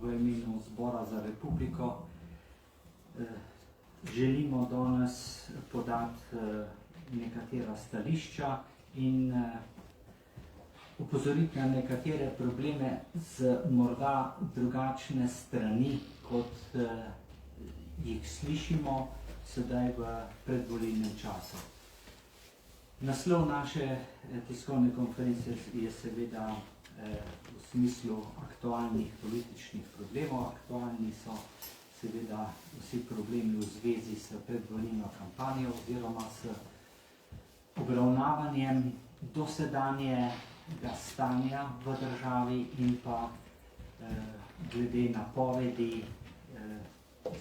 v imenu Zbora za republiko želimo danes podati nekatera stališča in upozoriti na nekatere probleme z morda drugačne strani, kot jih slišimo sedaj v predvolilnem času. Naslov naše tiskovne konference je seveda v smislu aktualnih političnih problemov. Aktualni so seveda vsi problemi v zvezi s predvolilno kampanjo oziroma s obravnavanjem dosedanjega stanja v državi in pa glede napovedi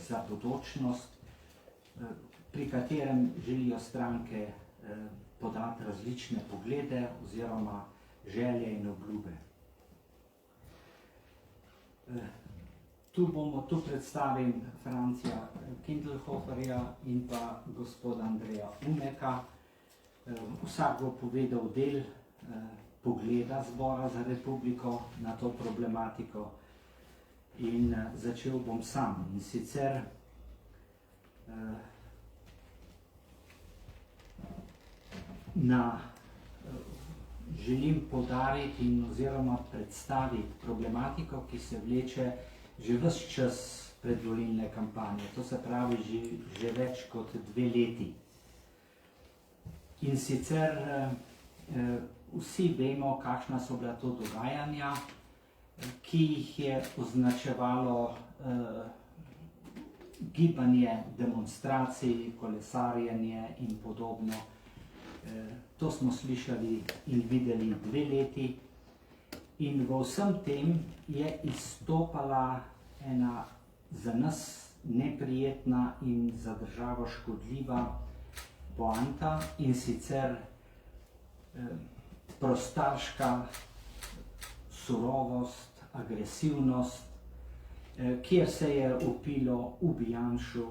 za bodočnost, pri katerem želijo stranke podati različne poglede oziroma želje in obljube. Tu predstavim Francija Kindelhoferja in pa gospoda Andreja Umeka. Vsak bo povedal del pogleda Zbora za republiko na to problematiko in začel bom sam. In sicer želim poudariti in oziroma predstaviti problematiko, ki se vleče že ves čas predvolilne kampanje, to se pravi že več kot 2 leti. In sicer vsi vemo, kakšna so bila to dogajanja, ki jih je označevalo gibanje, demonstracij, kolesarjenje in podobno. To smo slišali in videli 2 leti in v vsem tem je izstopala ena za nas neprijetna in za državo škodljiva poanta, in sicer prostaška surovost, agresivnost, kjer se je vpilo ubi Janšu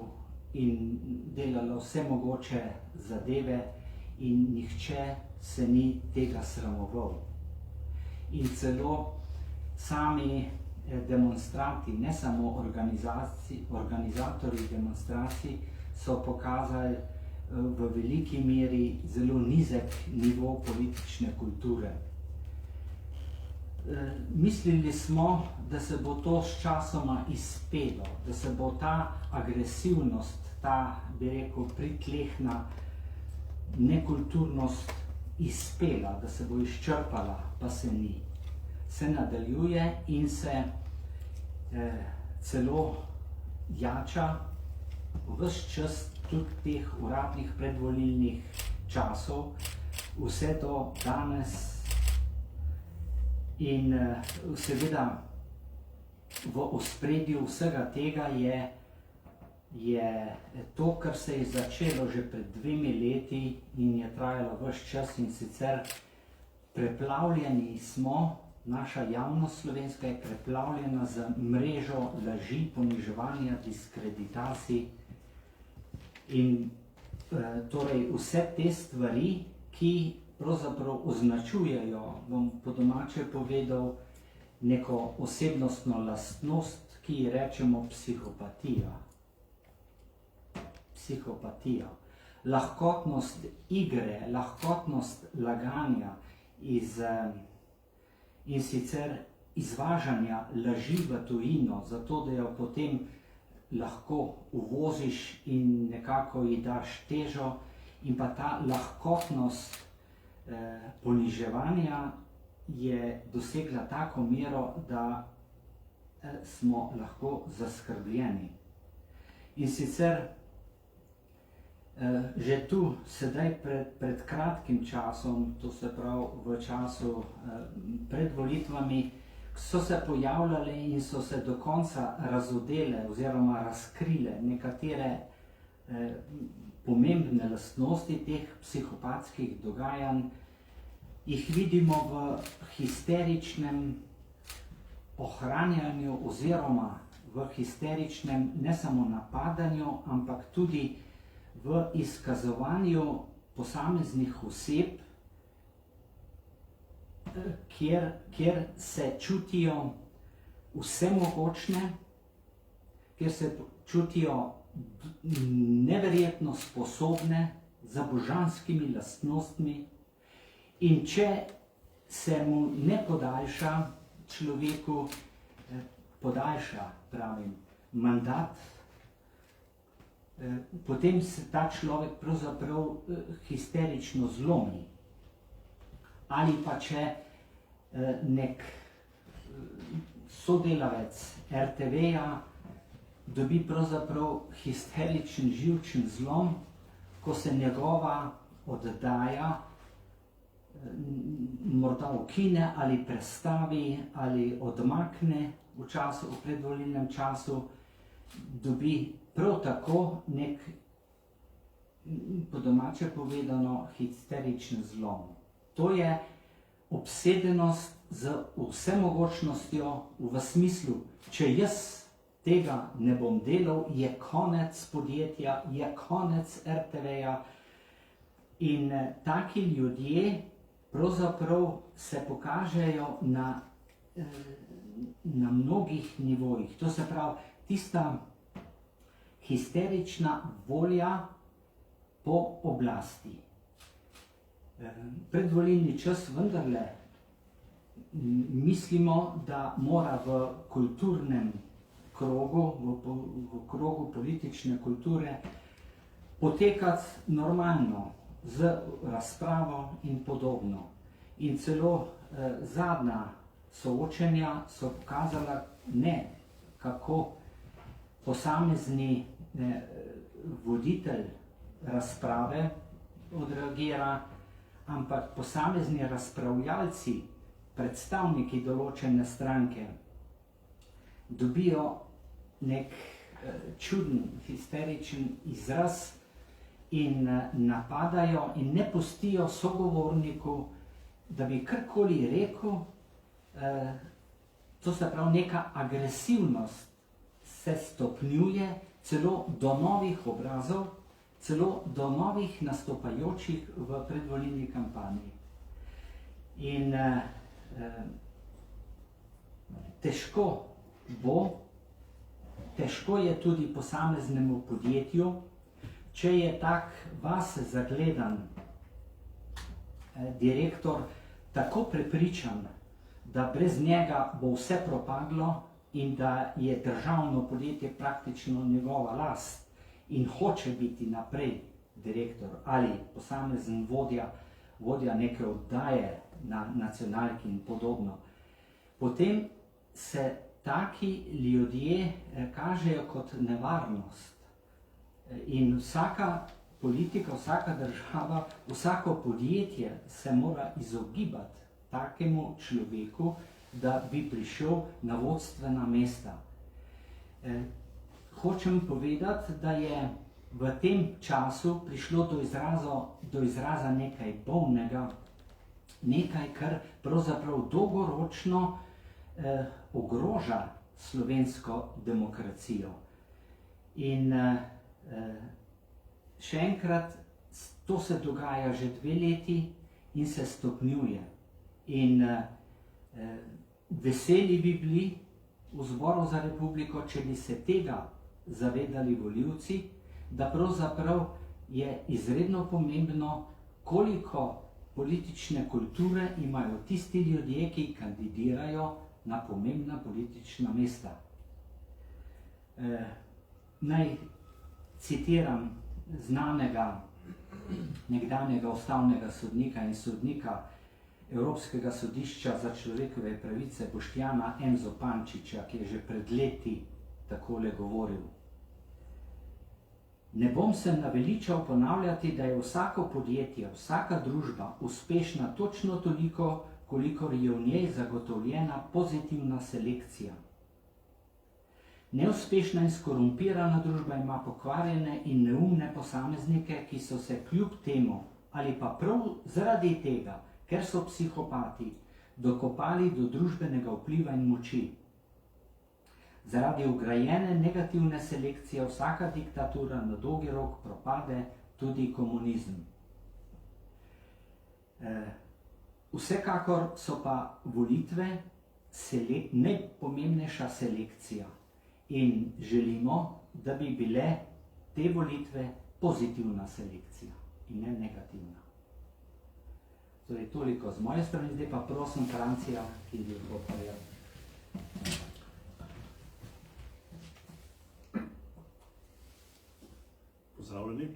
in delalo vse mogoče zadeve in nihče se ni tega sramoval. In celo sami demonstranti, ne samo organizatorji demonstracij, so pokazali v veliki meri zelo nizek nivo politične kulture. Mislili smo, da se bo to s časoma izpelo, da se bo ta agresivnost, ta, bi rekel, pritlehna nekulturnost izpela, da se bo izčrpala, pa se ni. Se nadaljuje in se celo jača ves čas tudi teh uradnih predvolilnih časov, vse do danes. In seveda v ospredju vsega tega je to, kar se je začelo že pred 2 leti in je trajalo ves čas, in sicer preplavljeni smo, naša javnost slovenska je preplavljena z mrežo laži, poniževanja, diskreditacij in torej vse te stvari, ki pravzaprav označujejo, bom po domače povedal, neko osebnostno lastnost, ki ji rečemo psihopatija. Psihopatija. Lahkotnost igre, lahkotnost laganja in sicer izvažanja laži v tujino, zato da jo potem lahko uvoziš in nekako ji daš težo, in pa ta lahkotnost poniževanja je dosegla tako mero, da smo lahko zaskrbljeni. In sicer že tu, sedaj pred kratkim časom, to se pravi v času pred volitvami, so se pojavljale in so se do konca razodele oziroma razkrile nekatere pomembne lastnosti teh psihopatskih dogajanj. Jih vidimo v histeričnem ohranjanju oziroma v histeričnem ne samo napadanju, ampak tudi v izkazovanju posameznih oseb, kjer se čutijo vsemogočne, kjer se čutijo neverjetno sposobne za božanskimi lastnostmi, in če se mu ne podaljša človeku, pravim, mandat, potem se ta človek pravzaprav histerično zlomi. Ali pa če nek sodelavec RTV-ja dobi pravzaprav histeričen živčen zlom, ko se njegova oddaja morda ukine ali prestavi ali odmakne v predvolilnem času, dobi prav tako nek, po domače povedano, histeričen zlom. To je obsedenost z vsemogočnostjo v smislu, če jaz tega ne bom delal, je konec podjetja, je konec RTV-ja, in taki ljudje pravzaprav se pokažejo na mnogih nivojih. To se pravi, tista histerična volja po oblasti. Predvolilni čas vendarle mislimo, da mora v kulturnem krogu, v krogu politične kulture potekati normalno, z razpravo in podobno. In celo zadnja soočenja so pokazala ne kako posamezni voditelj razprave odreagira, ampak posamezni razpravljalci, predstavniki določene stranke, dobijo nek čuden, histeričen izraz in napadajo in ne pustijo sogovorniku, da bi karkoli rekel. To se pravi, neka agresivnost se stopnjuje celo do novih obrazov, celo do novih nastopajočih v predvolilni kampanji. In težko je tudi posameznemu podjetju, če je tak vase zagledan direktor tako prepričan, da brez njega bo vse propadlo in da je državno podjetje praktično njegova last in hoče biti naprej direktor ali posamezen vodja neke oddaje na nacionalki in podobno, potem se taki ljudje kažejo kot nevarnost. In vsaka politika, vsaka država, vsako podjetje se mora izogibati takemu človeku, da bi prišel na vodstvena mesta. Hočem povedati, da je v tem času prišlo do izraza nekaj bolnega, nekaj, kar pravzaprav dolgoročno ogroža slovensko demokracijo. In še enkrat, to se dogaja že 2 leti in se stopnjuje. In veseli bi bili v Zboru za republiko, če bi se tega zavedali volivci, da pravzaprav je izredno pomembno, koliko politične kulture imajo tisti ljudje, ki kandidirajo na pomembna politična mesta. Naj citiram znanega nekdanjega ustavnega sodnika in sodnika Evropskega sodišča za človekove pravice Boštjana M. Zupančiča, ki je že pred leti takole govoril: ne bom se naveličal ponavljati, da je vsako podjetje, vsaka družba uspešna točno toliko, kolikor je v njej zagotovljena pozitivna selekcija. Neuspešna in skorumpirana družba ima pokvarjene in neumne posameznike, ki so se kljub temu ali pa prav zaradi tega, ker so psihopati, dokopali do družbenega vpliva in moči. Zaradi vgrajene negativne selekcije vsaka diktatura na dolgi rok propade, tudi komunizem. Vsekakor so pa volitve najpomembnejša selekcija in želimo, da bi bile te volitve pozitivna selekcija in ne negativna. Torej, toliko z moje strani, zdaj pa prosim Francija, ki bi bo povedal. Pozdravljeni.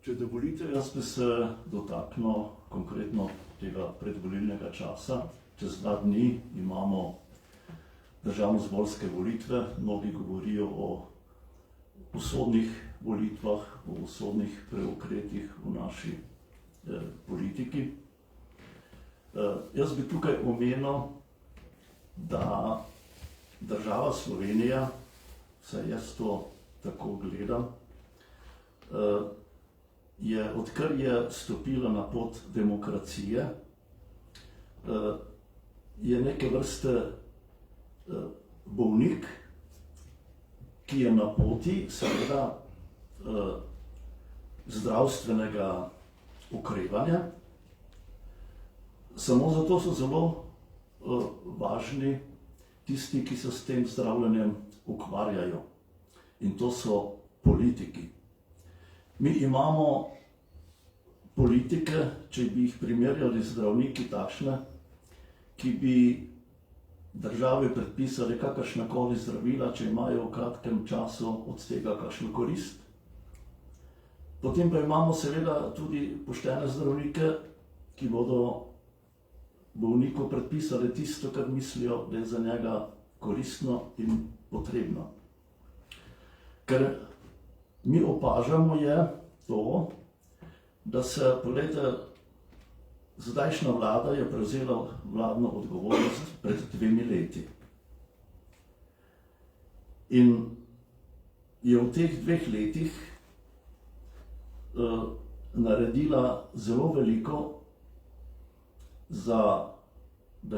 Če dovolite, jaz bi se dotaknil konkretno tega predvolilnega časa. Čez 2 dni imamo državnozborske volitve. Mnogi govorijo o usodnih volitvah, o usodnih preokretih v naši politiki. Jaz bi tukaj omenil, da država Slovenija, saj jaz to tako gledam, odkar je stopila na pot demokracije, je neke vrste bolnik, ki je na poti seveda zdravstvenega okrevanja. Samo zato so zelo važni tisti, ki se s tem zdravljenjem ukvarjajo. In to so politiki. Mi imamo politike, če bi jih primerjali z zdravniki, takšne, ki bi državi predpisali kakršnakoli zdravila, če imajo v kratkem času od tega kakšno korist. Potem pa imamo seveda tudi poštene zdravnike, ki bodo bolniku predpisali tisto, kar mislijo, da je za njega koristno in potrebno. Ker mi opažamo je to, da se, poglejte, zdajšnja vlada je prevzela vladno odgovornost pred 2 leti. In je v teh 2 letih naredila zelo veliko, da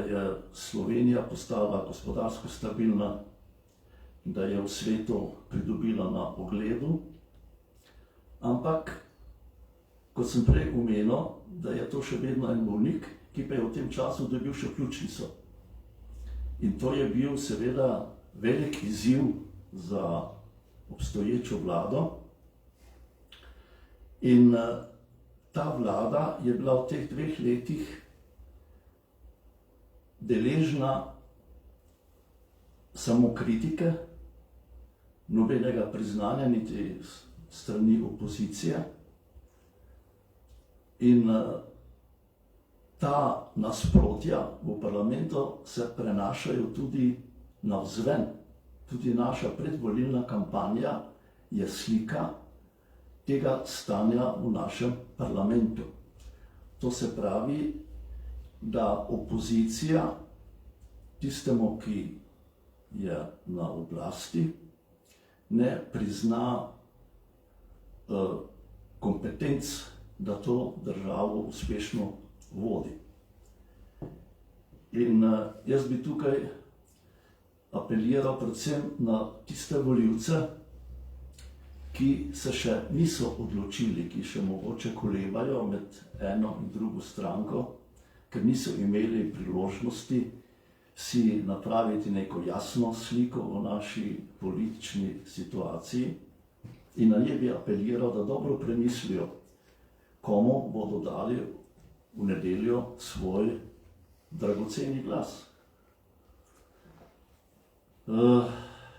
je Slovenija postala gospodarsko stabilna, da je v svetu pridobila na ugledu. Ampak, kot sem prej omenil, da je to še vedno en bolnik, ki pa je v tem času dobil še pljučnico. In to je bil seveda velik izziv za obstoječo vlado. In ta vlada je bila v teh 2 letih deležna samokritike, nobenega priznanja niti strani opozicije. In ta nasprotja v parlamentu se prenašajo tudi navzven. Tudi naša predvolilna kampanja je slika tega stanja v našem parlamentu. To se pravi, da opozicija tistemu, ki je na oblasti, ne prizna kompetenc, da to državo uspešno vodi. In jaz bi tukaj apeliral predvsem na tiste volivce, ki se še niso odločili, ki še mogoče kolebajo med eno in drugo stranko, ker niso imeli priložnosti si napraviti neko jasno sliko o naši politični situaciji. In na nje bi apeliral, da dobro premislijo, komu bodo dali v nedeljo svoj dragoceni glas.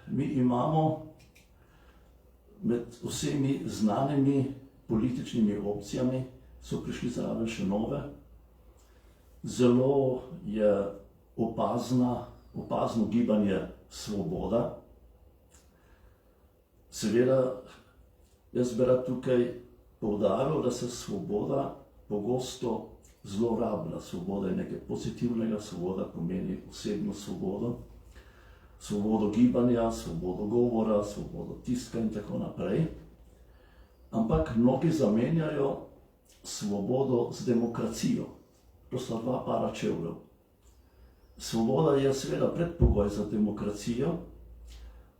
Mi imamo med vsemi znanimi političnimi opcijami, so prišli zraven še nove. Zelo je opazno gibanje Svoboda. Seveda, jaz bi rad tukaj poudaril, da se Svoboda pogosto zlorablja. Svoboda je nekaj pozitivnega, svoboda pomeni osebno svobodo, svobodo gibanja, svobodo govora, svobodo tiska in tako naprej. Ampak mnogi zamenjajo svobodo z demokracijo. To sta 2 para čevljev. Svoboda je seveda predpogoj za demokracijo,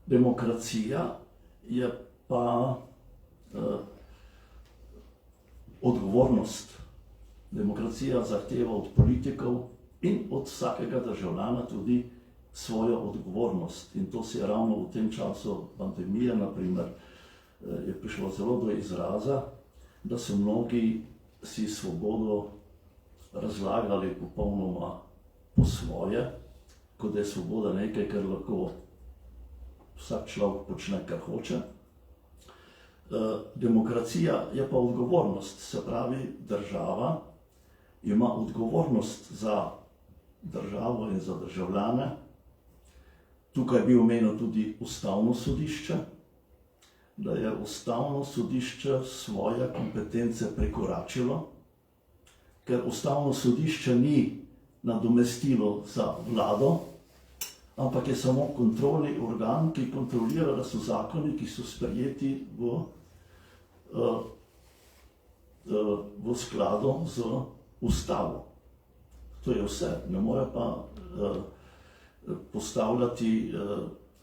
demokracija je pa odgovornost. Demokracija zahteva od politikov in od vsakega državljana tudi svojo odgovornost. In to se je ravno v tem času pandemije, naprimer, je prišlo zelo do izraza, da so mnogi si svobodo razlagali popolnoma po svoje, kot da je svoboda nekaj, kar lahko vsak človek počne, kar hoče. Demokracija je pa odgovornost, se pravi, država ima odgovornost za državo in za državljane. Tukaj bi omenil tudi Ustavno sodišče, da je Ustavno sodišče svoje kompetence prekoračilo, ker Ustavno sodišče ni nadomestilo za vlado, ampak je samo kontrolni organ, ki kontrolira, da so zakoni, ki so sprejeti v skladu z Ustavo. To je vse, ne more pa postavljati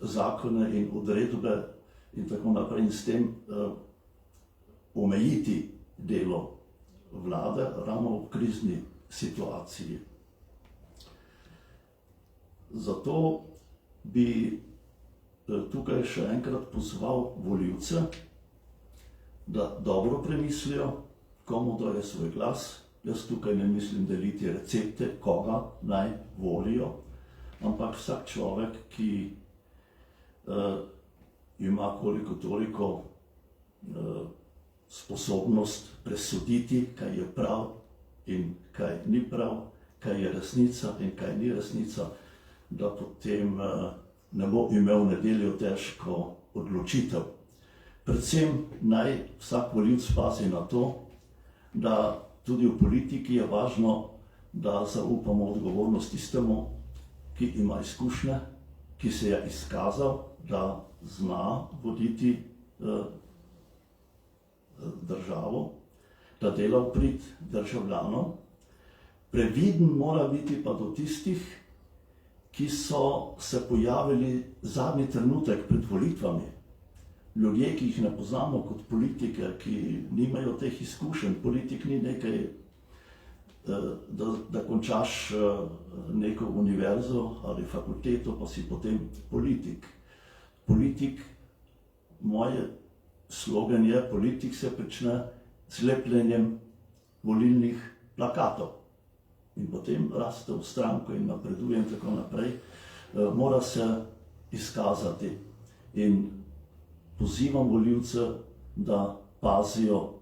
zakone in odredbe in tako naprej in s tem omejiti delo vlade ravno v krizni situaciji. Zato bi tukaj še enkrat pozval volivce, da dobro premislijo, komu daje svoj glas. Jaz tukaj ne mislim deliti recepte, koga naj volijo, ampak vsak človek, ki ima koliko toliko sposobnost presoditi, kaj je prav in kaj ni prav, kaj je resnica in kaj ni resnica, da potem ne bo imel v nedeljo težko odločitev. Predvsem naj vsak volivec pazi na to, da tudi v politiki je važno, da zaupamo odgovornost tistemu, ki ima izkušnje, ki se je izkazal, da zna voditi državo, da dela v prid državljanom. Previden mora biti pa do tistih, ki so se pojavili zadnji trenutek pred volitvami. Ljudje, ki jih ne poznamo kot politike, ki nimajo teh izkušenj. Politik ni nekaj, da končaš neko univerzo ali fakulteto, pa si potem politik. Politik, moj slogan je, politik se prične z lepljenjem volilnih plakatov. In potem raste v stranko in napreduje in tako naprej. Mora se izkazati. In pozivam volivce, da pazijo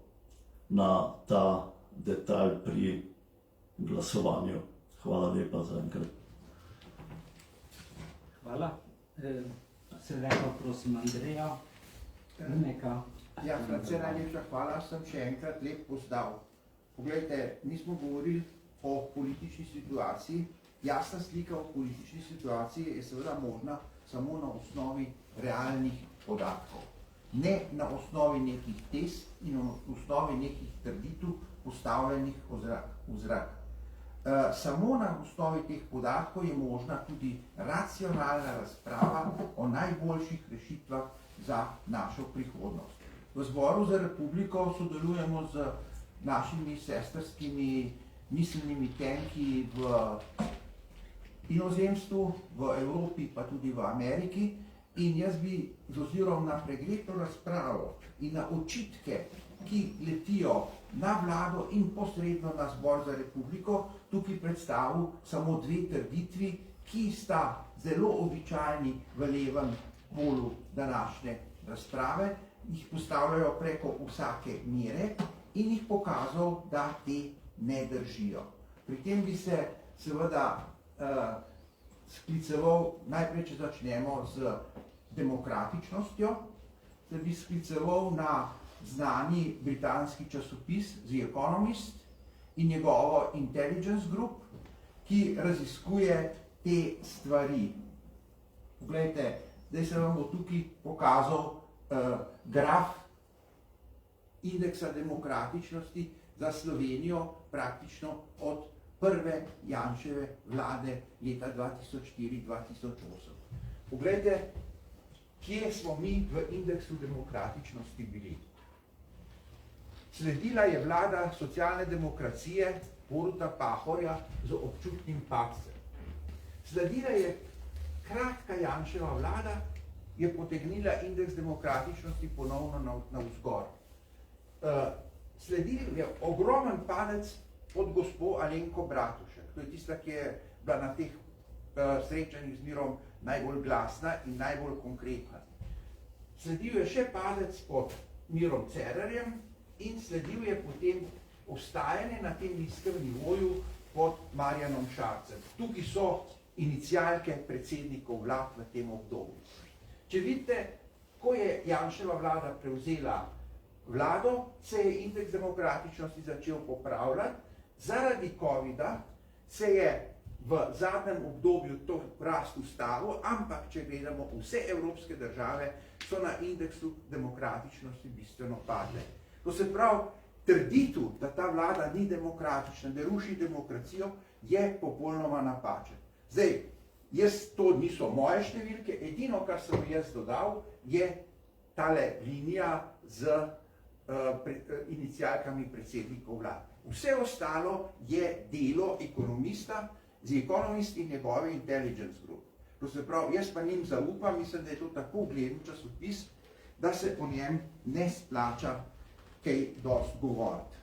na ta detalj pri glasovanju. Hvala lepa za enkrat. Hvala. Sedaj pa prosim Andreja. Ja, France, najlepša hvala, sem še enkrat lep pozdrav. Poglejte, mi smo govorili o politični situaciji. Jasna slika o politični situaciji je seveda možna samo na osnovi realnih podatkov. Ne na osnovi nekih test in na osnovi nekih trditev postavljenih v zrak. Samo na osnovi teh podatkov je možna tudi racionalna razprava o najboljših rešitvah za našo prihodnost. V Zboru za republiko sodelujemo z našimi sestrskimi miselnimi tenki v inozemstvu, v Evropi pa tudi v Ameriki. In jaz bi z ozirom na pregledno razpravo in na očitke, ki letijo na vlado in posredno na Zbor za republiko, tukaj predstavil samo dve trditvi, ki sta zelo običajni v levem polu današnje razprave, jih postavljajo preko vsake mere in jih pokazal, da te ne držijo. Pri tem bi se seveda skliceval, najprej če začnemo z demokratičnostjo, se bi skliceval na znani britanski časopis The Economist in njegovo Intelligence Group, ki raziskuje te stvari. Poglejte, zdaj se vam bo tukaj pokazal graf indeksa demokratičnosti za Slovenijo praktično od prve Janševe vlade leta 2004-2008. Poglejte, kje smo mi v indeksu demokratičnosti bili. Sledila je vlada socialne demokracije Boruta Pahorja z občutnim padcem. Sledila je kratka Janševa vlada, je potegnila indeks demokratičnosti ponovno na vzgor. Sledil je ogromen padec pod gospo Alenko Bratušek. To je tista, ki je bila na teh srečanjih z Mirom najbolj glasna in najbolj konkretna. Sledil je še padec pod Mirom Cerarjem in sledil je potem ostajanje na tem nizkem nivoju pod Marjanom Šarcem. Tukaj so inicialke predsednikov vlad v tem obdobju. Če vidite, ko je Janševa vlada prevzela vlado, se je indeks demokratičnosti začel popravljati. Zaradi covida se je v zadnjem obdobju to rast ustavil, ampak če gledamo vse evropske države, so na indeksu demokratičnosti bistveno padle. To se pravi, trditev, da ta vlada ni demokratična, da ruši demokracijo, je popolnoma napačen. Zdaj, to niso moje številke, edino, kar sem jaz dodal, je tale linija z inicialkami predsednikov vlad. Vse ostalo je delo ekonomista, The Economist in njegove Intelligence Group. To se pravi, jaz pa njim zaupam, mislim, da je to tako ugleden časopis, da se o njem ne splača kaj dosti govoriti.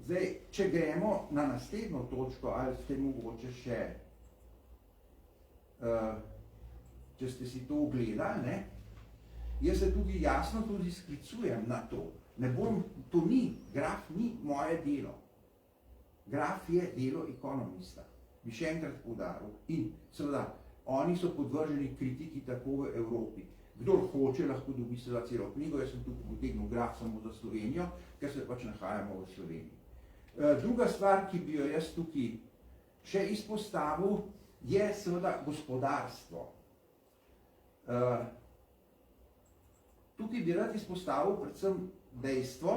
Zdaj, če gremo na naslednjo točko, ali ste mogoče še, če ste si to ogledali, ne? Jaz se tudi jasno tudi sklicujem na to. Graf ni moje delo. Graf je delo ekonomista. Bi še enkrat poudaril. In seveda, oni so podvrženi kritiki tako v Evropi. Kdor hoče, lahko dobi seveda celo knjigo. Jaz sem tukaj potegnil graf samo za Slovenijo, ker se pač nahajamo v Sloveniji. Druga stvar, ki bi jo jaz tukaj še izpostavil, je seveda gospodarstvo. Tukaj bi rad izpostavil predvsem dejstvo,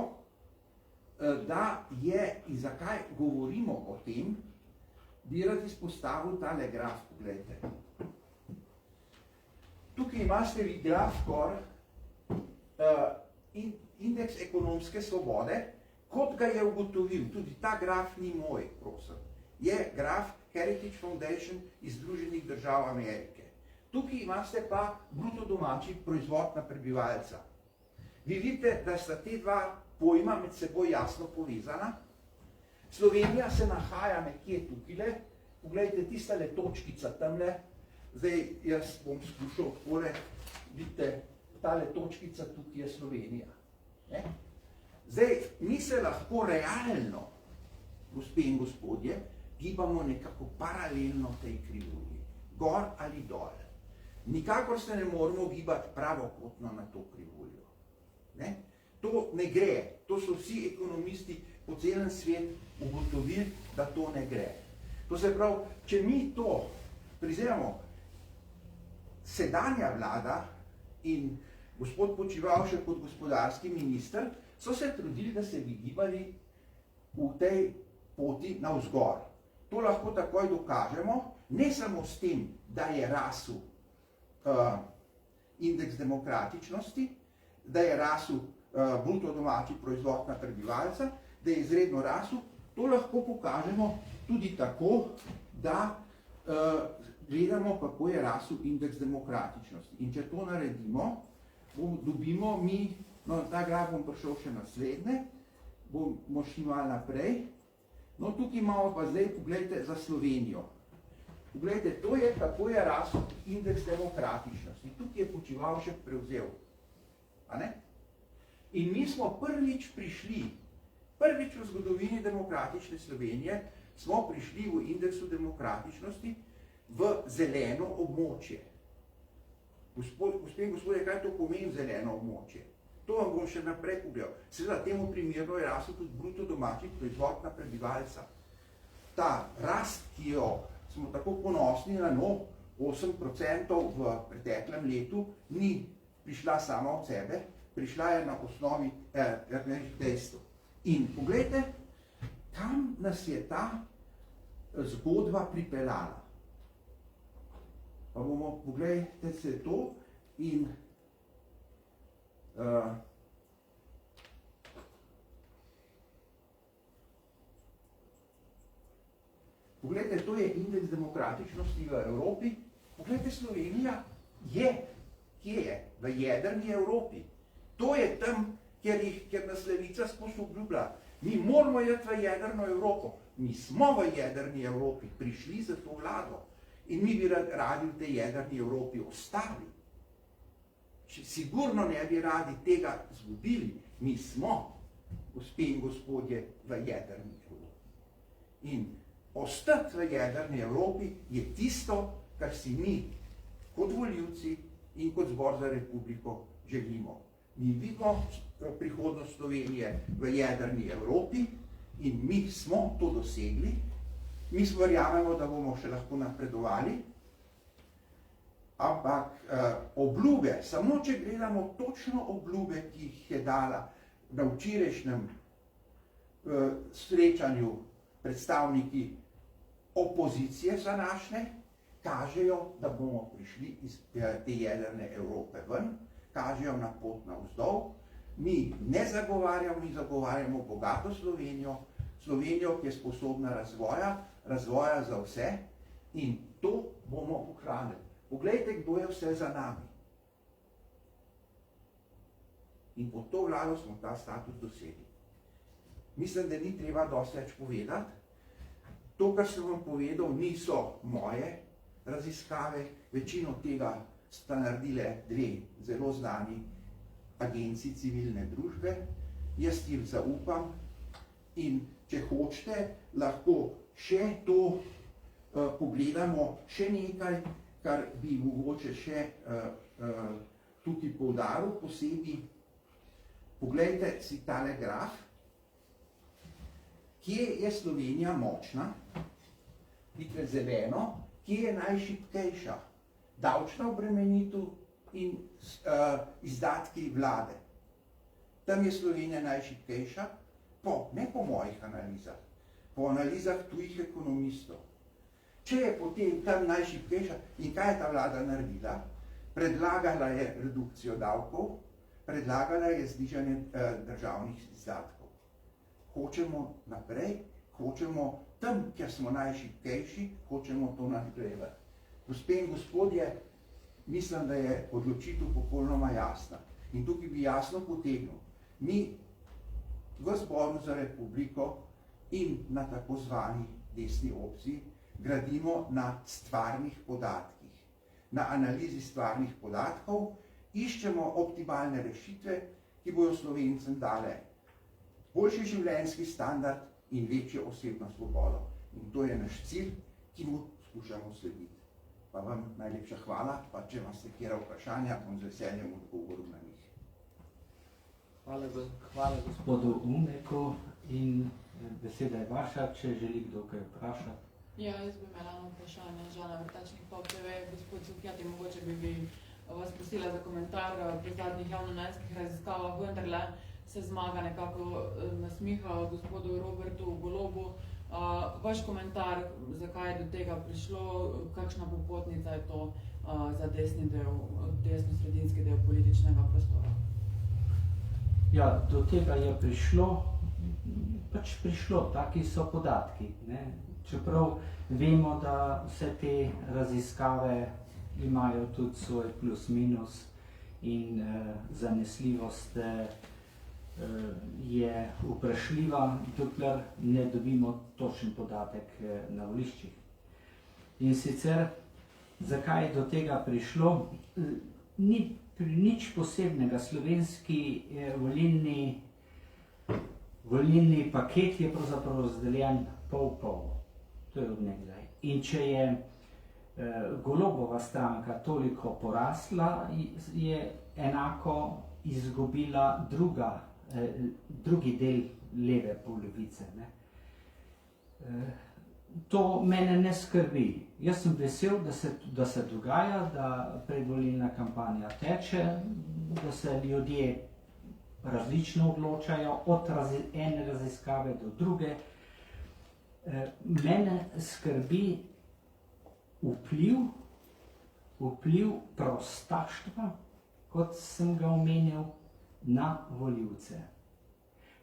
da je, in zakaj govorimo o tem, bi rad izpostavil tale graf, pogledajte. Tukaj imate vi graf gor, indeks ekonomske svobode, kot ga je ugotovil, tudi ta graf ni moj, prosim, je graf Heritage Foundation iz Združenih držav Amerike. Tukaj imate pa bruto domači proizvod na prebivalca. Vi vidite, da sta te dva pojma med seboj jasno povezana. Slovenija se nahaja nekje tukajle, pogledajte tistale točkica tamle, zdaj jaz bom skušal takole, vidite, tale točkica tukaj je Slovenija. Ne? Zdaj, mi se lahko realno, gospe in gospodje, gibamo nekako paralelno tej krivulji, gor ali dol. Nikakor se ne moramo gibati pravokotno na to krivuljo. Ne? To ne gre, to so vsi ekonomisti po celem svetu ugotovili, da to ne gre. To se pravi, če mi to prizemamo, sedanja vlada in gospod Počivalšek kot gospodarski minister so se trudili, da se bi gibali v tej poti navzgor. To lahko takoj dokažemo, ne samo s tem, da je rasel indeks demokratičnosti, da je rasel bruto domači proizvod na prebivalca, da je izredno rasel, to lahko pokažemo tudi tako, da gledamo, kako je rasel indeks demokratičnosti. In če to naredimo, dobimo mi, no ta graf bom prišel še naslednje, bomo šli malo naprej. No tukaj imamo pa zdaj, pogledajte, za Slovenijo. Poglejte, to je, kako je rasel indeks demokratičnosti. Tukaj je Počivalšek prevzel. A ne? In mi smo prvič v zgodovini demokratične Slovenije, smo prišli v indeksu demokratičnosti v zeleno območje. Gospe in gospodje, kaj to pomeni zeleno območje? To vam bom še naprej povedal. Seveda, temu primerno je rasel tudi bruto domači proizvod na prebivalca. Ta rast, ki jo smo tako ponosni na 8% v preteklem letu, ni prišla sama od sebe, prišla je na osnovi dejstev. In poglejte, kam nas je ta zgodba pripeljala. Pa bomo, pogledajte se to in Poglejte, to je indeks demokratičnosti v Evropi. Poglejte, Slovenija je, kje je? V jedrni Evropi. To je tam, kjer nas levica sposobljublja. Mi moramo iti v jedrno Evropo. Mi smo v jedrni Evropi, prišli za to vlado. In mi bi radi v tej jedrni Evropi ostali. Sigurno ne bi radi tega zgubili. Mi smo, gospe in gospodje, v jedrni Evropi. In ostati v jedrni Evropi je tisto, kar si mi, kot volivci in kot Zbor za republiko, želimo. Mi vidimo prihodnost Slovenije v jedrni Evropi in mi smo to dosegli. Mi verjamemo, da bomo še lahko napredovali, ampak obljube, samo če gledamo točno obljube, ki jih je dala na včerajšnjem srečanju predstavniki opozicije današnje, kažejo, da bomo prišli iz te jedrne Evrope ven, kažejo na pot navzdol. Mi ne zagovarjamo, mi zagovarjamo bogato Slovenijo, Slovenijo, ki je sposobna razvoja za vse in to bomo ohranili. Poglejte, kdo je vse za nami. In pod to vlado smo ta status dosegli. Mislim, da ni treba dosti več povedati. To, kar sem vam povedal, niso moje raziskave. Večino tega sta naredile dve zelo znani agenciji civilne družbe. Jaz jim zaupam in če hočete, lahko še to pogledamo, še nekaj, kar bi mogoče še tukaj poudaril posebej. Poglejte si tale graf. Kje je Slovenija močna? Vidite zeleno. Kje je najšibkejša? Davčna obremenitev in izdatki vlade. Tam je Slovenija najšibkejša, ne po mojih analizah, po analizah tujih ekonomistov. Če je potem tam najšibkejša, in kaj je ta vlada naredila? Predlagala je redukcijo davkov, predlagala je znižanje državnih izdatkov. Hočemo naprej, hočemo tam, kjer smo najšibkejši, hočemo to nadgrajevati. Gospe in gospodje, mislim, da je odločitev popolnoma jasna. In tukaj bi jasno potegnil. Mi v Zboru za republiko in na tako zvani desni opciji gradimo na stvarnih podatkih, na analizi stvarnih podatkov, iščemo optimalne rešitve, ki bojo Slovencem dale boljši življenjski standard in večjo osebno svobodo. In to je naš cilj, ki mu skušamo slediti. Pa vam najlepša hvala, pa če imate katera vprašanja, bom z veseljem odgovoril na njih. Hvala gospodu Umeku in beseda je vaša, če želi kdo kaj vprašati. Ja, jaz bi imela eno vprašanje, Žana Vrtačnik, POP-TV, gospod Cukjati, mogoče bi vas prosila za komentar pri zadnjih javnomnenjskih raziskavah, vendarle se zmaga nekako nasmiha gospodu Robertu Golobu. Vaš komentar, zakaj je do tega prišlo, kakšna popotnica je to za desno-sredinski del političnega prostora? Ja, do tega je prišlo, taki so podatki. Čeprav vemo, da vse te raziskave imajo tudi svoj plus minus in zanesljivost je vprašljiva, dokler ne dobimo točen podatek na voliščih. In sicer, zakaj je do tega prišlo? Ni nič posebnega. Slovenski volilni paket je pravzaprav razdeljen pol-pol. To je od nekdaj. In če je Golobova stranka toliko porasla, je enako izgubila drugi del leve polovice. To mene ne skrbi. Jaz sem vesel, da se dogaja, da predvolilna kampanja teče, da se ljudje različno odločajo, od ene raziskave do druge. Mene skrbi vpliv prostaštva, kot sem ga omenil, na volivce.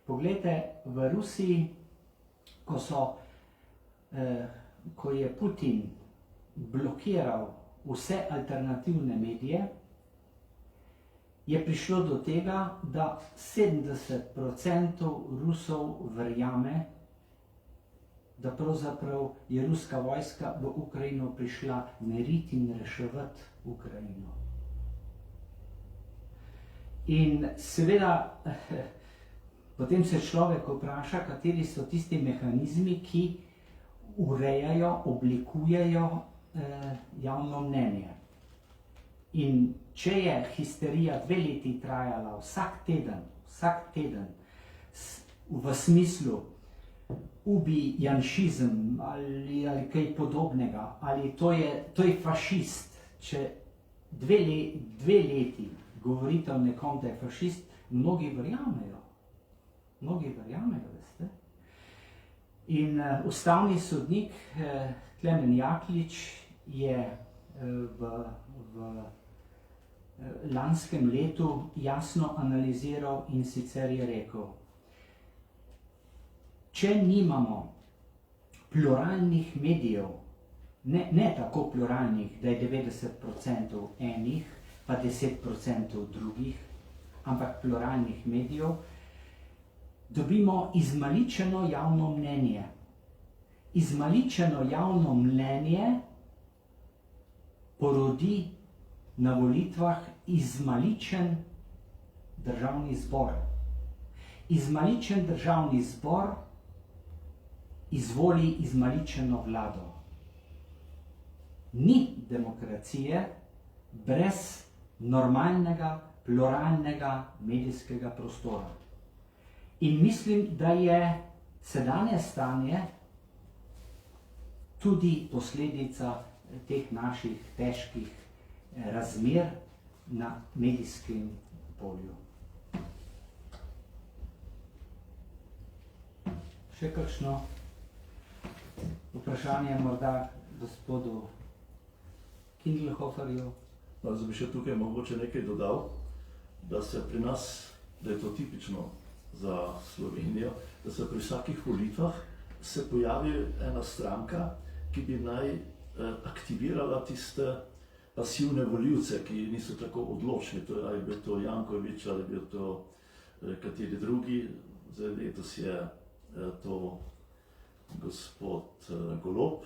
Poglejte, v Rusiji, ko so ko je Putin blokiral vse alternativne medije, je prišlo do tega, da 70% Rusov verjame, da pravzaprav je ruska vojska v Ukrajino prišla meriti in reševati Ukrajino. In seveda, potem se človek vpraša, kateri so tisti mehanizmi, ki urejajo, oblikujejo javno mnenje. In če je histerija 2 leti trajala vsak teden, v smislu ubi janšizem ali kaj podobnega, ali to je fašist, če 2 leti govorite o nekom, da je fašist, mnogi verjamejo, veste. In ustavni sodnik Klemen Jaklič je v lanskem letu jasno analiziral in sicer je rekel, če nimamo pluralnih medijev, ne tako pluralnih, da je 90% enih, pa 10% drugih, ampak pluralnih medijev, dobimo izmaličeno javno mnenje. Izmaličeno javno mnenje porodi na volitvah izmaličen državni zbor. Izmaličen državni zbor izvoli izmaličeno vlado. Ni demokracije brez normalnega, pluralnega medijskega prostora. In mislim, da je sedanje stanje tudi posledica teh naših težkih razmer na medijskem polju. Še kakšno vprašanje morda gospodu Kindelhoferju? Zdaj bi še tukaj mogoče nekaj dodal, da se pri nas, da je to tipično za Slovenijo, da se pri vsakih volitvah se pojavi ena stranka, ki bi naj aktivirala tiste pasivne volivce, ki niso tako odločni, ali je bil to Janković, ali je bil to kateri drugi, zdaj letos je to gospod Golob,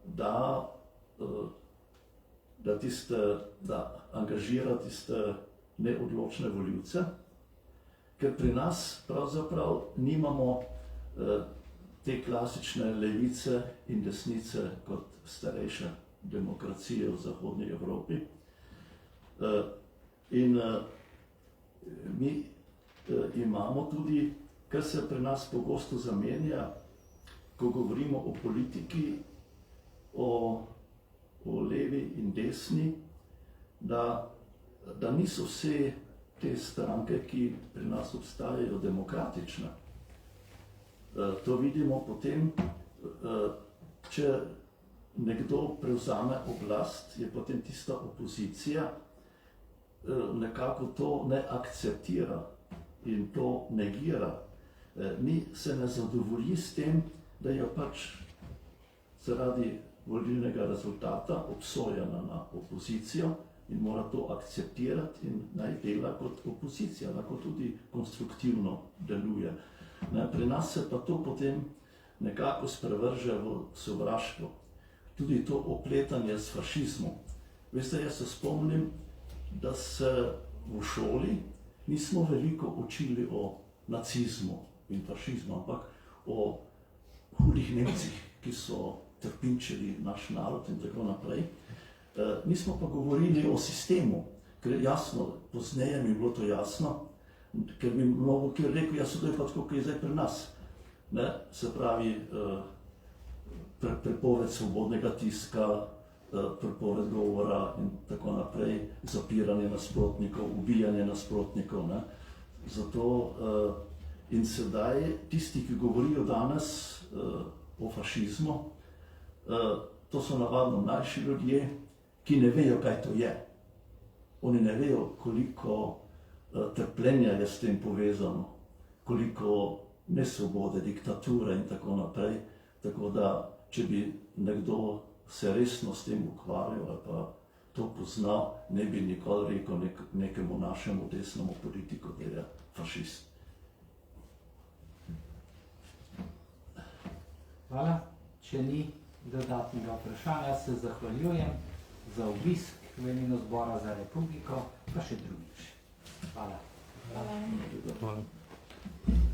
da angažira tiste neodločne volivce, ker pri nas pravzaprav nimamo te klasične levice in desnice kot starejše demokracije v zahodni Evropi. In mi imamo tudi, kar se pri nas pogosto zamenja, ko govorimo o politiki, o levi in desni, da niso vse te stranke, ki pri nas obstajajo, demokratične. To vidimo potem, če nekdo prevzame oblast, je potem tista opozicija nekako to ne akceptira in to negira. Ni se ne zadovolji s tem, da je pač zaradi volilnega rezultata obsojena na opozicijo in mora to akceptirati in naj dela kot opozicija, lahko tudi konstruktivno deluje. Pri nas se pa to potem nekako sprevrže v sovraštvo. Tudi to opletanje s fašizmom. Veste, jaz se spomnim, da se v šoli nismo veliko učili o nacizmu in fašizmu, ampak o hudih Nemcih, ki so trpinčili naš narod in tako naprej. Nismo pa govorili o sistemu, ker jasno, pozneje mi je bilo to jasno, ker mi mnogo kjer rekel, ja, to je pa tako, kot je zdaj pri nas. Se pravi, prepoved svobodnega tiska, prepoved govora in tako naprej, zapiranje nasprotnikov, ubijanje nasprotnikov. Zato in sedaj tisti, ki govorijo danes o fašizmu, to so navadno mlajši ljudje, ki ne vejo, kaj to je. Oni ne vejo, koliko trpljenja je s tem povezano, koliko nesvobode, diktature in tako naprej. Tako da, če bi nekdo se resno s tem ukvarjal ali pa to poznal, ne bi nikoli rekel nekemu našemu desnemu politiku, da je fašist. Hvala. Če ni dodatnega vprašanja, se zahvaljujem za obisk v imenu Zbora za Republiko, pa še drugič. Hvala. Hvala. Hvala.